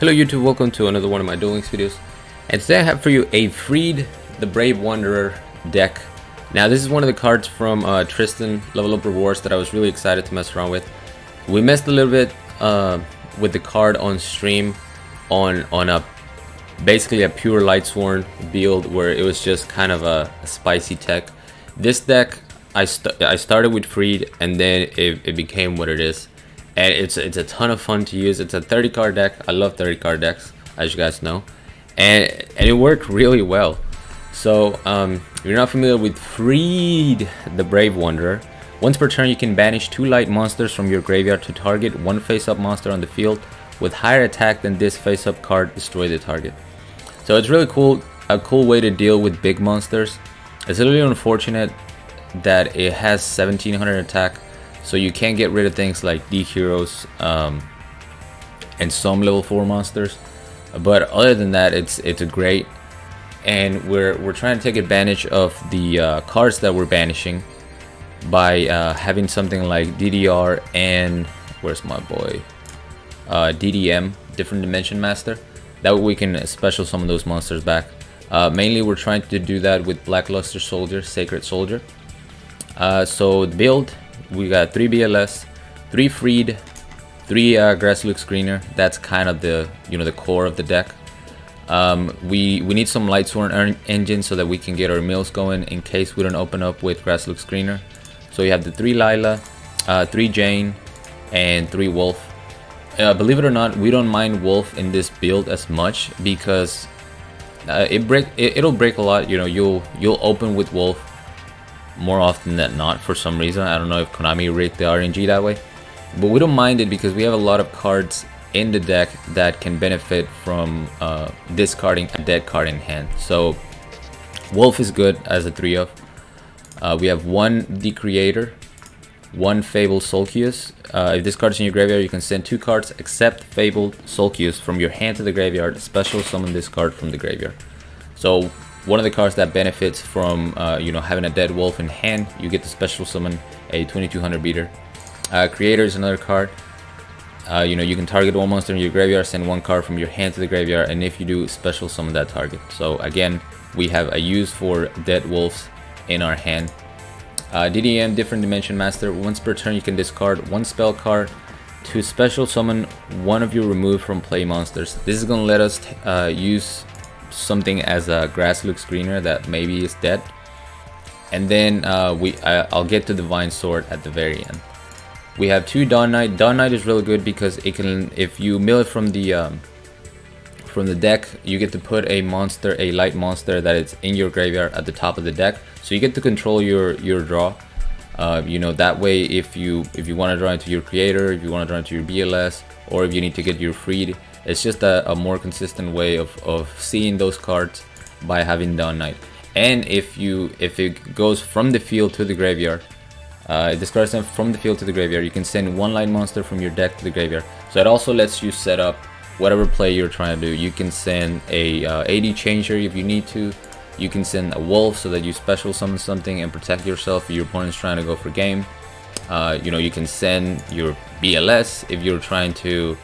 Hello YouTube, welcome to another one of my Duel Links videos. And today I have for you a Freed the Brave Wanderer deck. Now this is one of the cards from Tristan Level Up Rewards that I was really excited to mess around with. We messed a little bit with the card on stream on a basically a pure Lightsworn build where it was just kind of a spicy tech. This deck I started with Freed and then it became what it is. And it's a ton of fun to use. It's a 30 card deck. I love 30 card decks, as you guys know, and it worked really well. So if you're not familiar with Freed the Brave Wanderer, once per turn you can banish 2 light monsters from your graveyard to target 1 face-up monster on the field with higher attack than this face-up card. Destroy the target. So it's really cool, a cool way to deal with big monsters. It's a little unfortunate that it has 1700 attack. So you can't get rid of things like D heroes and some level 4 monsters, but other than that, it's a great. And we're trying to take advantage of the cards that we're banishing by having something like DDR and where's my boy DDM, Different Dimension Master. That way we can special summon those monsters back. Mainly we're trying to do that with Blackluster Soldier, Sacred Soldier. So the build. We got 3 BLS, 3 Freed, 3 Grasslook Screener. That's kind of the the core of the deck. We need some Lightsworn engine so that we can get our mills going in case we don't open up with Grasslook Screener. So you have the 3 Lila, 3 Jane, and 3 Wolf. Believe it or not, we don't mind Wolf in this build as much because it'll break a lot. You'll open with Wolf more often than not for some reason. I don't know if Konami rigged the RNG that way, but we don't mind it because we have a lot of cards in the deck that can benefit from discarding a dead card in hand. So Wolf is good as a 3-of. We have 1 The Creator, 1 Fabled Sulcius. If this card is in your graveyard, you can send 2 cards except Fabled Sulcius from your hand to the graveyard. Special summon this card from the graveyard. So one of the cards that benefits from having a dead wolf in hand, you get to special summon a 2200 beater. Creator is another card. You can target 1 monster in your graveyard, send 1 card from your hand to the graveyard, and if you do, special summon that target. So again, we have a use for dead wolves in our hand. DDM, Different Dimension Master. Once per turn you can discard 1 spell card to special summon 1 of your removed from play monsters. This is going to let us use something as a Grasslook Screener that maybe is dead, and then I'll get to Divine Sword at the very end. We have 2 Dawn Knight. Dawn Knight is really good because it can, if you mill it from the deck, you get to put a monster, a light monster that is in your graveyard at the top of the deck, so you get to control your draw. That way if you want to draw into your Creator, if you want to draw into your BLS, or if you need to get your Freed, it's just a more consistent way of seeing those cards by having Dawn Knight. And if it goes from the field to the graveyard, if this card is sent from the field to the graveyard, you can send 1 light monster from your deck to the graveyard. So it also lets you set up whatever play you're trying to do. You can send a AD Changer if you need to. You can send a Wolf so that you special summon something and protect yourself if your opponent's trying to go for game. You can send your BLS if you're trying to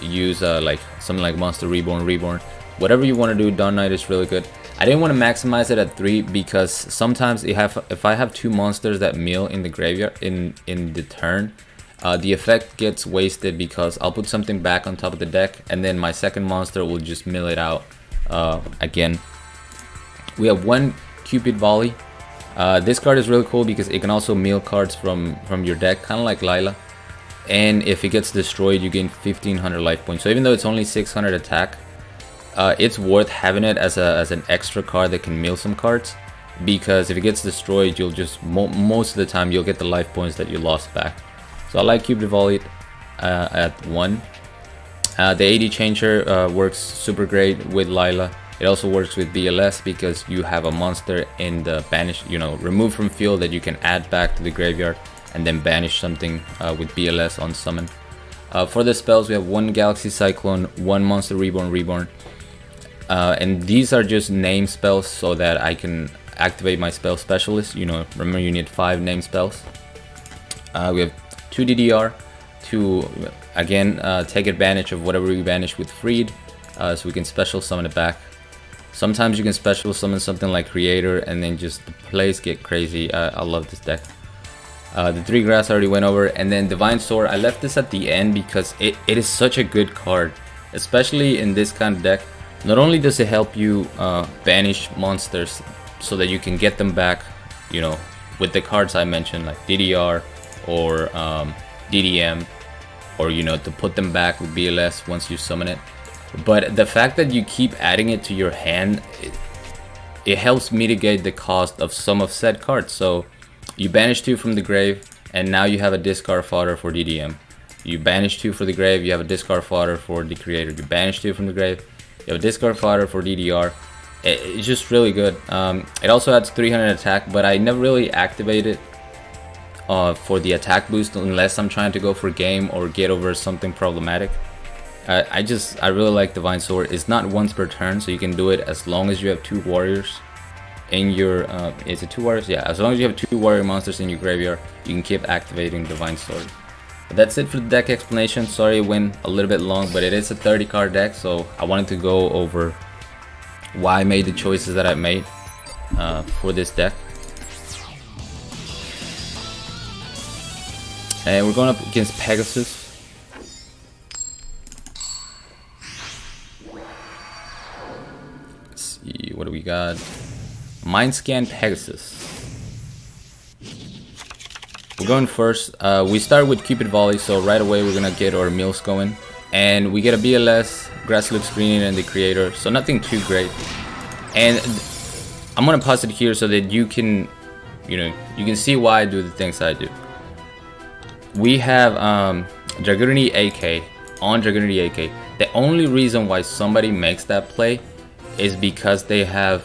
use like something like Monster Reborn. Whatever you want to do, Dawn Knight is really good. I didn't want to maximize it at 3 because sometimes if I have 2 monsters that mill in the graveyard in the turn, the effect gets wasted because I'll put something back on top of the deck and then my second monster will just mill it out again. We have 1 Cupid Volley. This card is really cool because it can also mill cards from your deck, kind of like Lila. And if it gets destroyed, you gain 1500 life points. So even though it's only 600 attack, it's worth having it as an extra card that can mill some cards, because if it gets destroyed, you'll just most of the time you'll get the life points that you lost back. So I like Cupid Volley at 1. The AD Changer works super great with Lila. It also works with BLS because you have a monster in the banish, removed from field that you can add back to the graveyard and then banish something with BLS on summon. For the spells, we have 1 Galaxy Cyclone, 1 Monster Reborn, and these are just name spells so that I can activate my spell specialist. Remember, you need 5 name spells. We have 2 DDR, 2 Again, take advantage of whatever we banish with Freed, so we can special summon it back. Sometimes you can special summon something like Creator and then just the plays get crazy. I love this deck. The 3 grass I already went over, and then Divine Sword, I left this at the end because it is such a good card, especially in this kind of deck. Not only does it help you banish monsters so that you can get them back, you know, with the cards I mentioned like DDR or DDM, or you know, to put them back with BLS once you summon it, but the fact that you keep adding it to your hand, it helps mitigate the cost of some of said cards. So you banish 2 from the grave, and now you have a discard fodder for DDM. You banish 2 for the grave, you have a discard fodder for the Creator. You banish 2 from the grave, you have a discard fodder for DDR. It's just really good. It also adds 300 attack, but I never really activate it for the attack boost unless I'm trying to go for game or get over something problematic. I really like Divine Sword. It's not once per turn, so you can do it as long as you have 2 warriors in your is it 2 warriors? Yeah, as long as you have 2 warrior monsters in your graveyard, you can keep activating Divine Sword. But that's it for the deck explanation. Sorry it went a little bit long, but it is a 30 card deck, so I wanted to go over why I made the choices that I made for this deck. And we're going up against Pegasus. Let's see, what do we got? Mind Scan Pegasus. We're going first. We start with Cupid Volley, so right away we're gonna get our mills going, and we get a BLS, Grass Look Screening, and the Creator, so nothing too great. And I'm gonna pause it here so that you can, you know, you can see why I do the things I do. We have Dragunity AK on Dragunity AK. The only reason why somebody makes that play is because they have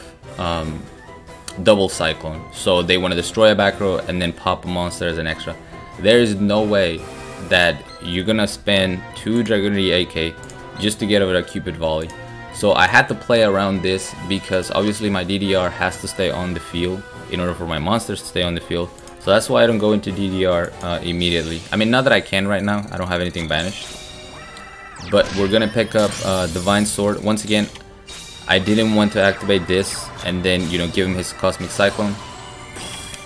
double Cyclone, so they want to destroy a back row and then pop a monster as an extra. There is no way that you're gonna spend 2 Dragunity AK just to get over a Cupid Volley. So I had to play around this because obviously my DDR has to stay on the field in order for my monsters to stay on the field. So that's why I don't go into DDR immediately. I mean, not that I can right now, I don't have anything banished. But we're gonna pick up Divine Sword. Once again, I didn't want to activate this and then, you know, give him his Cosmic Cyclone.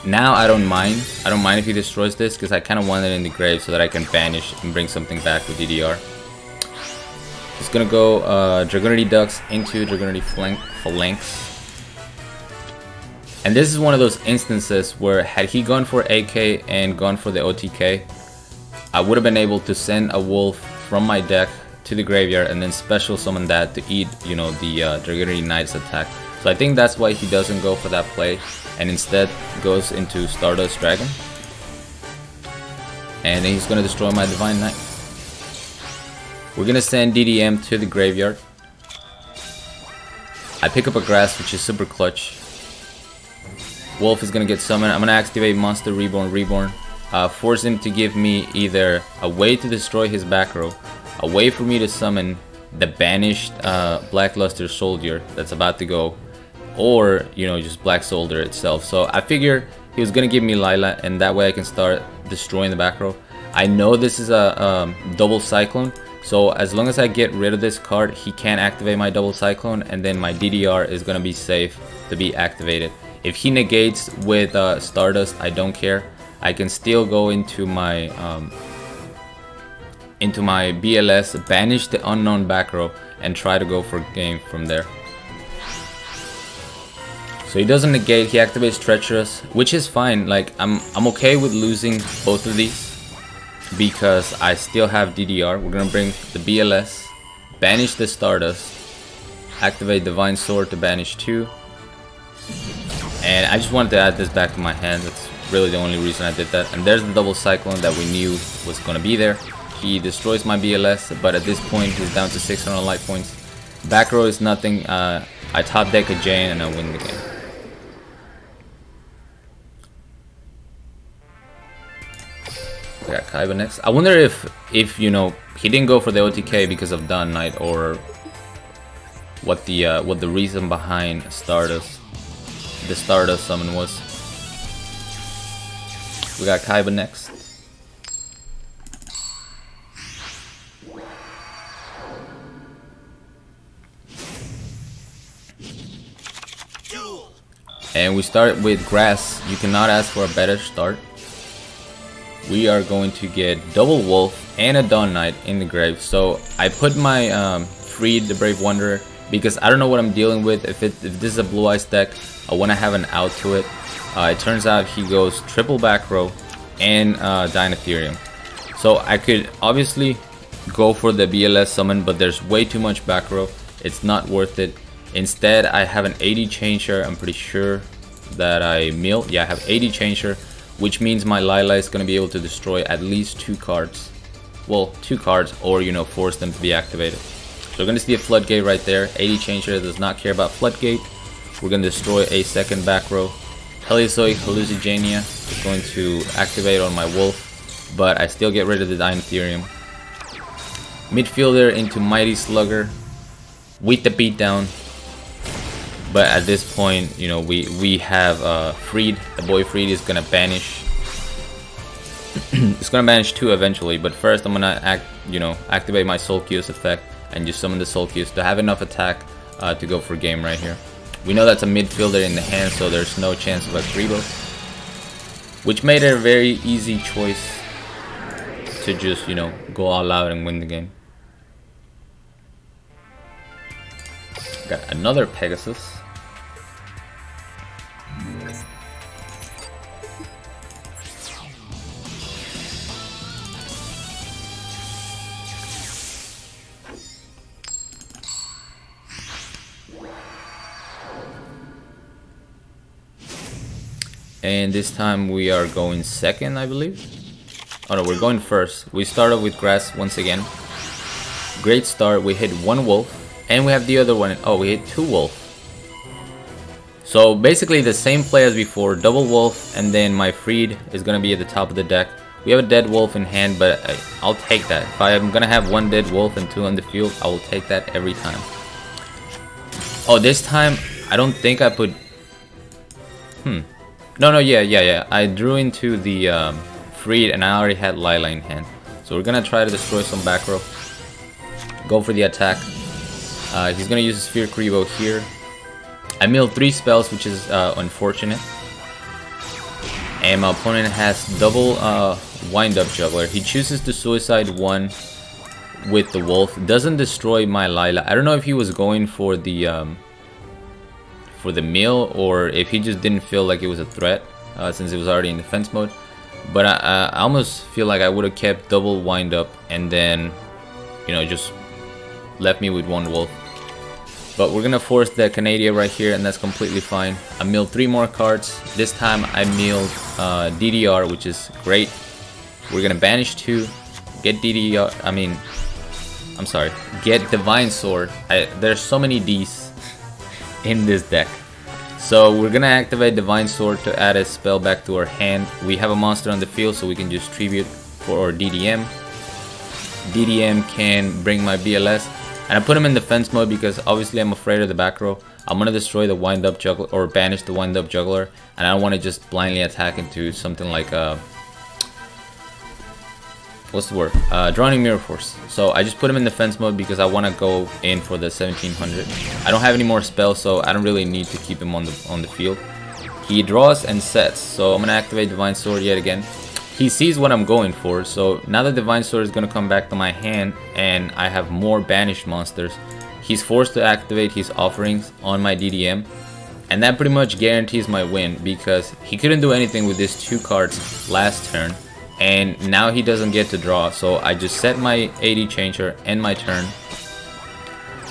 Now I don't mind. I don't mind if he destroys this because I kind of want it in the grave so that I can banish and bring something back with DDR. It's gonna go Dragunity Ducks into Dragunity Phalanx. And this is one of those instances where had he gone for AK and gone for the OTK, I would have been able to send a wolf from my deck to the graveyard and then special summon that to eat, you know, the Dragunity Knight's attack. So I think that's why he doesn't go for that play and instead goes into Stardust Dragon. And then he's gonna destroy my Divine Knight. We're gonna send DDM to the graveyard. I pick up a grass, which is super clutch. Wolf is gonna get summoned. I'm gonna activate Monster Reborn. Force him to give me either a way to destroy his back row, a way for me to summon the banished Blackluster Soldier that's about to go, or, you know, just Black Soldier itself. So I figure he was gonna give me Lila, and that way I can start destroying the back row. I know this is a double Cyclone, so as long as I get rid of this card, he can't activate my double Cyclone, and then my DDR is gonna be safe to be activated. If he negates with Stardust, I don't care. I can still go into my BLS, banish the unknown back row, and try to go for game from there. So he doesn't negate, he activates Treacherous, which is fine. Like I'm okay with losing both of these because I still have DDR. We're gonna bring the BLS, banish the Stardust, activate Divine Sword to banish 2. And I just wanted to add this back to my hand. That's really the only reason I did that. And there's the double Cyclone that we knew was gonna be there. He destroys my BLS, but at this point he's down to 600 life points. Back row is nothing. I top deck a Jane and I win the game. We got Kaiba next. I wonder if you know, he didn't go for the OTK because of Dawn Knight, or what the reason behind the Stardust summon was. We got Kaiba next. And we start with grass. You cannot ask for a better start. We are going to get double wolf and a Dawn Knight in the grave. So I put my Freed the Brave Wanderer because I don't know what I'm dealing with. If this is a Blue Eyes deck, I want to have an out to it. It turns out he goes triple back row and Dynetherium. So I could obviously go for the BLS summon, but there's way too much back row. It's not worth it. Instead, I have an 80 Changer. I'm pretty sure that I mill. Yeah, I have 80 Changer, which means my Lila is going to be able to destroy at least 2 cards. Well, 2 cards, or, you know, force them to be activated. So we're going to see a Floodgate right there. 80 Changer does not care about Floodgate. We're going to destroy a second back row. Heliosoi Hallucigenia is going to activate on my Wolf, but I still get rid of the Dynetherium. Midfielder into Mighty Slugger with the beatdown. But at this point, you know, we have Freed. The boy Freed is gonna banish. It's gonna banish 2 eventually, but first I'm gonna activate my Soul Cues effect and just summon the Soul Cues to have enough attack to go for game right here. We know that's a midfielder in the hand, so there's no chance of a Kribo, which made it a very easy choice to just, you know, go all out and win the game. Got another Pegasus. And this time we are going second, I believe. Oh no, we're going first. We started with grass once again. Great start. We hit 1 wolf. And we have the other one. Oh, we hit 2 wolf. So basically the same play as before. Double wolf, and then my Freed is going to be at the top of the deck. We have a dead wolf in hand, but I'll take that. If I'm going to have 1 dead wolf and 2 on the field, I will take that every time. Oh, this time I don't think I put... No, yeah. I drew into the Freed and I already had Lila in hand. So we're going to try to destroy some back row. Go for the attack. He's going to use a Sphere Kribo here. I milled 3 spells, which is unfortunate. And my opponent has double Wind-Up Juggler. He chooses to Suicide 1 with the Wolf. Doesn't destroy my Lila. I don't know if he was going for the mill, or if he just didn't feel like it was a threat since it was already in defense mode. But I almost feel like I would have kept double wind up and then, you know, just left me with 1 wolf. But we're gonna force the Canadia right here, and that's completely fine. I milled 3 more cards. This time I milled DDR, which is great. We're gonna banish 2, get DDR. Get Divine Sword. There's so many Ds in this deck. So we're gonna activate Divine Sword to add a spell back to our hand. We have a monster on the field, so we can just tribute for our DDM. DDM can bring my BLS, and I put him in defense mode because obviously I'm afraid of the back row. I'm gonna destroy the Wind-Up Juggler, or banish the Wind-Up Juggler, and I don't want to just blindly attack into something like what's the word? Drowning Mirror Force. So I just put him in defense mode because I want to go in for the 1700. I don't have any more spells, so I don't really need to keep him on the field. He draws and sets, so I'm gonna activate Divine Sword yet again. He sees what I'm going for, so now that Divine Sword is gonna come back to my hand and I have more banished monsters, he's forced to activate his offerings on my DDM, and that pretty much guarantees my win because he couldn't do anything with these 2 cards last turn. And now he doesn't get to draw, so I just set my 80 Changer and my turn.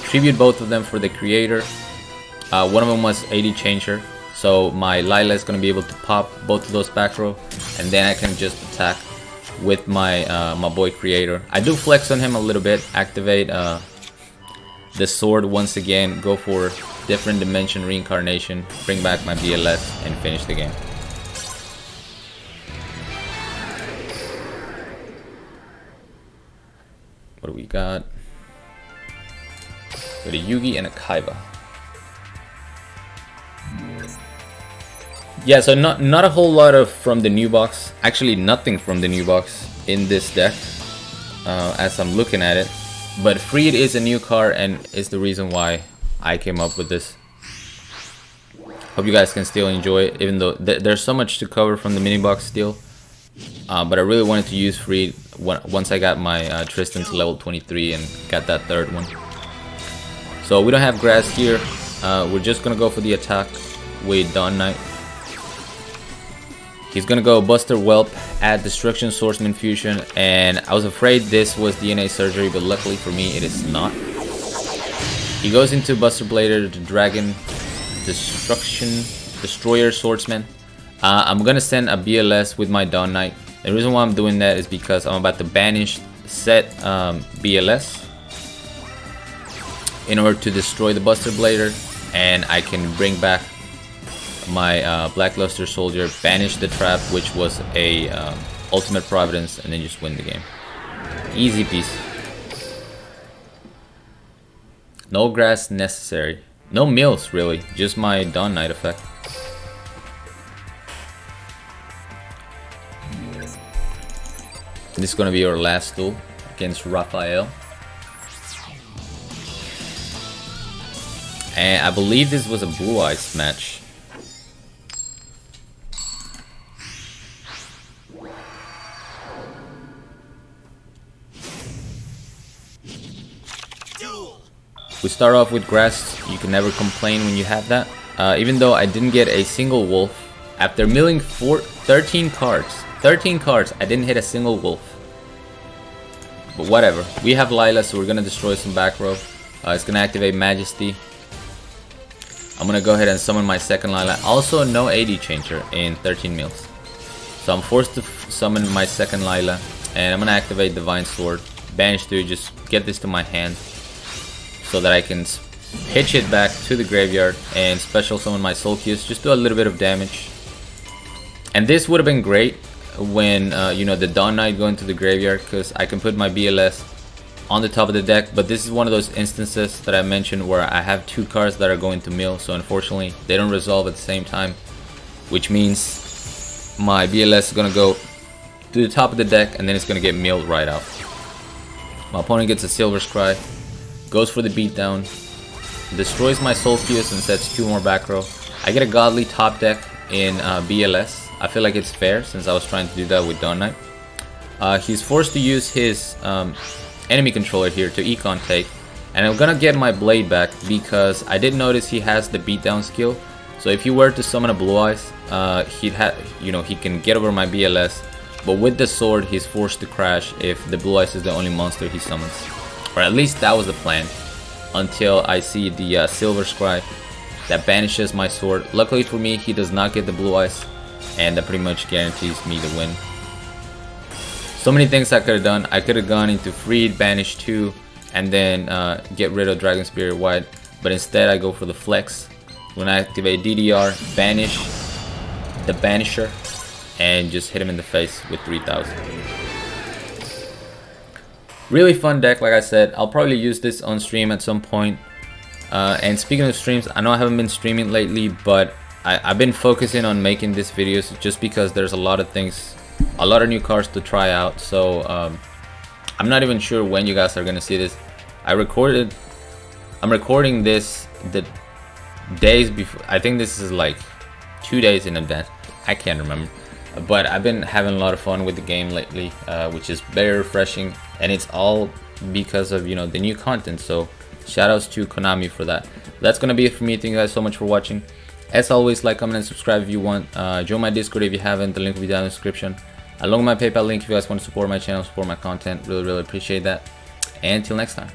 Tribute both of them for the creator. One of them was 80 Changer, so my Lila is going to be able to pop both of those back row, and then I can just attack with my my boy creator. I do flex on him a little bit, activate the sword once again, go for different dimension reincarnation, bring back my BLS, and finish the game. What do we got? Got a Yugi and a Kaiba. Yeah, so not a whole lot of from the new box. Actually, nothing from the new box in this deck, as I'm looking at it. But Freed is a new card and is the reason why I came up with this. Hope you guys can still enjoy it, even though there's so much to cover from the mini box still. But I really wanted to use Freed once I got my Tristan to level 23 and got that third one. So we don't have grass here. We're just gonna go for the attack with Dawn Knight. He's gonna go Buster Whelp, add Destruction Swordsman Fusion, and I was afraid this was DNA Surgery, but luckily for me it is not. He goes into Buster Blader, the Dragon Destroyer Swordsman. I'm gonna send a BLS with my Dawn Knight. The reason why I'm doing that is because I'm about to banish set BLS in order to destroy the Buster Blader, and I can bring back my Blackluster Soldier, banish the trap, which was a Ultimate Providence, and then just win the game. Easy peasy. No grass necessary. No mills really, just my Dawn Knight effect. This is gonna be our last duel against Raphael. And I believe this was a Blue Eyes match. We start off with grass. You can never complain when you have that. Even though I didn't get a single wolf, after milling 13 cards, I didn't hit a single wolf. But whatever. We have Lila, so we're gonna destroy some back row. It's gonna activate Majesty. I'm gonna go ahead and summon my second Lila. Also, no AD changer in 13 mils. So I'm forced to summon my second Lila, and I'm gonna activate Divine Sword. Banish 2, just get this to my hand, so that I can pitch it back to the graveyard and special summon my Solkius, just do a little bit of damage. And this would have been great when you know, the Dawn Knight going to the graveyard, because I can put my BLS on the top of the deck. But this is one of those instances that I mentioned where I have two cards that are going to mill, so unfortunately they don't resolve at the same time, which means my BLS is gonna go to the top of the deck and then it's gonna get milled right out. My opponent gets a Silver Scry, goes for the beatdown, destroys my Solkius and sets 2 more back row. I get a Godly top deck in BLS. I feel like it's fair since I was trying to do that with Dawn Knight. He's forced to use his enemy controller here to econ take, and I'm gonna get my blade back because I did notice he has the beatdown skill. So if he were to summon a Blue Eyes, he can get over my BLS, but with the sword he's forced to crash if the Blue Eyes is the only monster he summons. Or at least that was the plan, until I see the Silver Scry that banishes my sword. Luckily for me, he does not get the Blue Eyes, and that pretty much guarantees me the win. So many things I could have done. I could have gone into Freed, Banish 2, and then get rid of Dragon Spirit Wide, but instead I go for the flex. When I activate DDR, banish the Banisher, and just hit him in the face with 3000. Really fun deck, like I said. I'll probably use this on stream at some point. And speaking of streams, I know I haven't been streaming lately, but I've been focusing on making these videos just because there's a lot of things, a lot of new cards to try out. So I'm not even sure when you guys are gonna see this. I'm recording this the days before. I think this is like 2 days in advance. I can't remember. But I've been having a lot of fun with the game lately, which is very refreshing, and it's all because of, you know, the new content. So shoutouts to Konami for that. That's gonna be it for me. Thank you guys so much for watching. As always, like, comment, and subscribe if you want. Join my Discord if you haven't. The link will be down in the description, along with my PayPal link if you guys want to support my channel, support my content. Really appreciate that. And until next time.